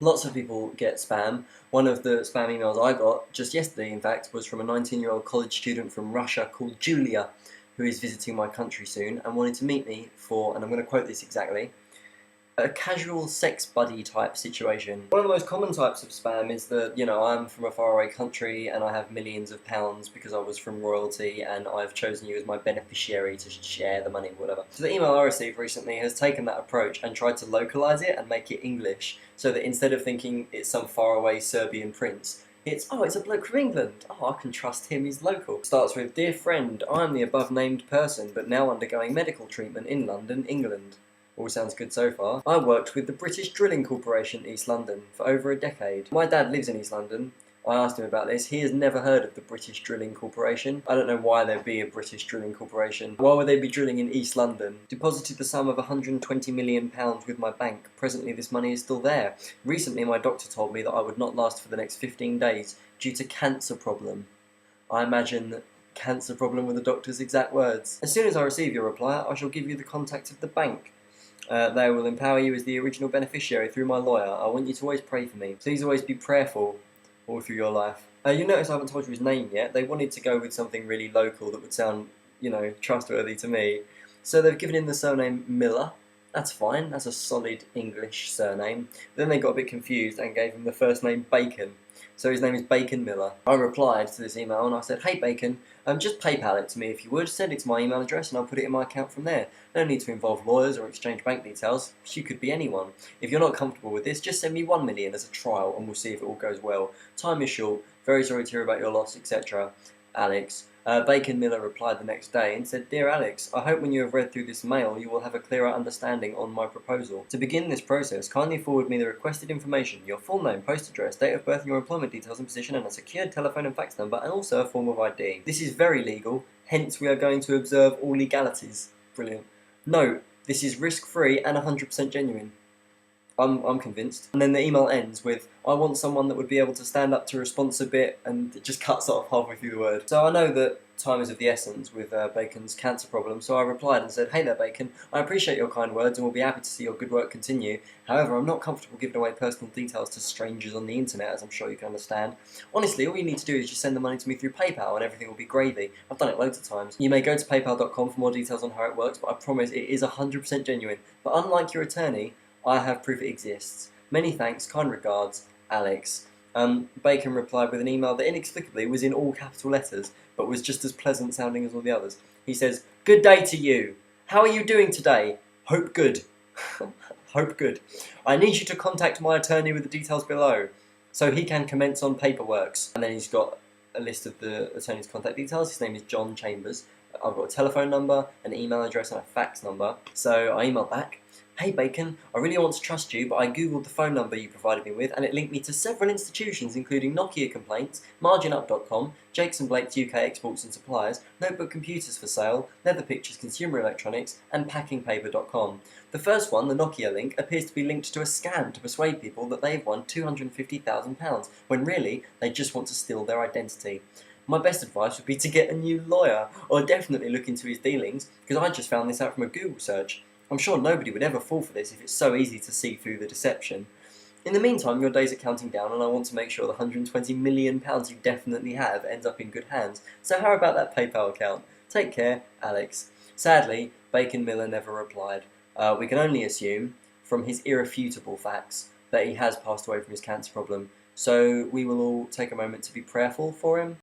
Lots of people get spam. One of the spam emails I got just yesterday, in fact, was from a 19-year-old college student from Russia called Julia, who is visiting my country soon and wanted to meet me for, and I'm going to quote this exactly, a casual sex buddy type situation. One of the most common types of spam is that, I'm from a faraway country and I have millions of pounds because I was from royalty and I've chosen you as my beneficiary to share the money, whatever. So the email I received recently has taken that approach and tried to localize it and make it English, so that instead of thinking it's some faraway Serbian prince, it's a bloke from England. Oh, I can trust him, he's local. Starts with, "Dear friend, I am the above named person, but now undergoing medical treatment in London, England." All sounds good so far. "I worked with the British Drilling Corporation East London for over a decade. My dad lives in East London. I asked him about this. He has never heard of the British Drilling Corporation. I don't know why there'd be a British Drilling Corporation. Why would they be drilling in East London? Deposited the sum of £120 million with my bank. Presently this money is still there. Recently my doctor told me that I would not last for the next 15 days due to cancer problem." I imagine cancer problem were the doctor's exact words. "As soon as I receive your reply, I shall give you the contact of the bank. They will empower you as the original beneficiary through my lawyer. I want you to always pray for me. Please always be prayerful all through your life." You notice I haven't told you his name yet. They wanted to go with something really local that would sound, trustworthy to me. So they've given him the surname Miller. That's fine. That's a solid English surname. Then they got a bit confused and gave him the first name Bacon. So his name is Bacon Miller. I replied to this email and I said, "Hey Bacon, just PayPal it to me if you would. Send it to my email address and I'll put it in my account from there. No need to involve lawyers or exchange bank details. You could be anyone. If you're not comfortable with this, just send me 1 million as a trial and we'll see if it all goes well. Time is short. Very sorry to hear about your loss, etc. Alex." Bacon Miller replied the next day and said, "Dear Alex, I hope when you have read through this mail you will have a clearer understanding on my proposal. To begin this process, kindly forward me the requested information, your full name, post address, date of birth, and your employment details and position, and a secured telephone and fax number, and also a form of ID. This is very legal, hence we are going to observe all legalities." Brilliant. "Note, this is risk-free and 100% genuine." I'm convinced. And then the email ends with, "I want someone that would be able to stand up to response a bit," and it just cuts off halfway through the word. So I know that time is of the essence with Bacon's cancer problem, so I replied and said, "Hey there Bacon, I appreciate your kind words and will be happy to see your good work continue. However, I'm not comfortable giving away personal details to strangers on the internet, as I'm sure you can understand. Honestly, all you need to do is just send the money to me through PayPal and everything will be gravy. I've done it loads of times. You may go to paypal.com for more details on how it works, but I promise it is 100% genuine. But unlike your attorney, I have proof it exists. Many thanks, kind regards, Alex." Bacon replied with an email that inexplicably was in all capital letters, but was just as pleasant sounding as all the others. He says, "Good day to you. How are you doing today? Hope good." Hope good. "I need you to contact my attorney with the details below, so he can commence on paperworks." And then he's got a list of the attorney's contact details. His name is John Chambers. I've got a telephone number, an email address, and a fax number. So I emailed back, "Hey Bacon, I really want to trust you, but I googled the phone number you provided me with and it linked me to several institutions including Nokia Complaints, MarginUp.com, Jakes and Blake's UK Exports and Suppliers, Notebook Computers for Sale, Leather Pictures Consumer Electronics, and PackingPaper.com. The first one, the Nokia link, appears to be linked to a scam to persuade people that they've won £250,000, when really they just want to steal their identity. My best advice would be to get a new lawyer, or definitely look into his dealings, because I just found this out from a Google search. I'm sure nobody would ever fall for this if it's so easy to see through the deception. In the meantime, your days are counting down and I want to make sure the £120 million you definitely have ends up in good hands. So how about that PayPal account? Take care, Alex." Sadly, Bacon Miller never replied. We can only assume, from his irrefutable facts, that he has passed away from his cancer problem. So we will all take a moment to be prayerful for him.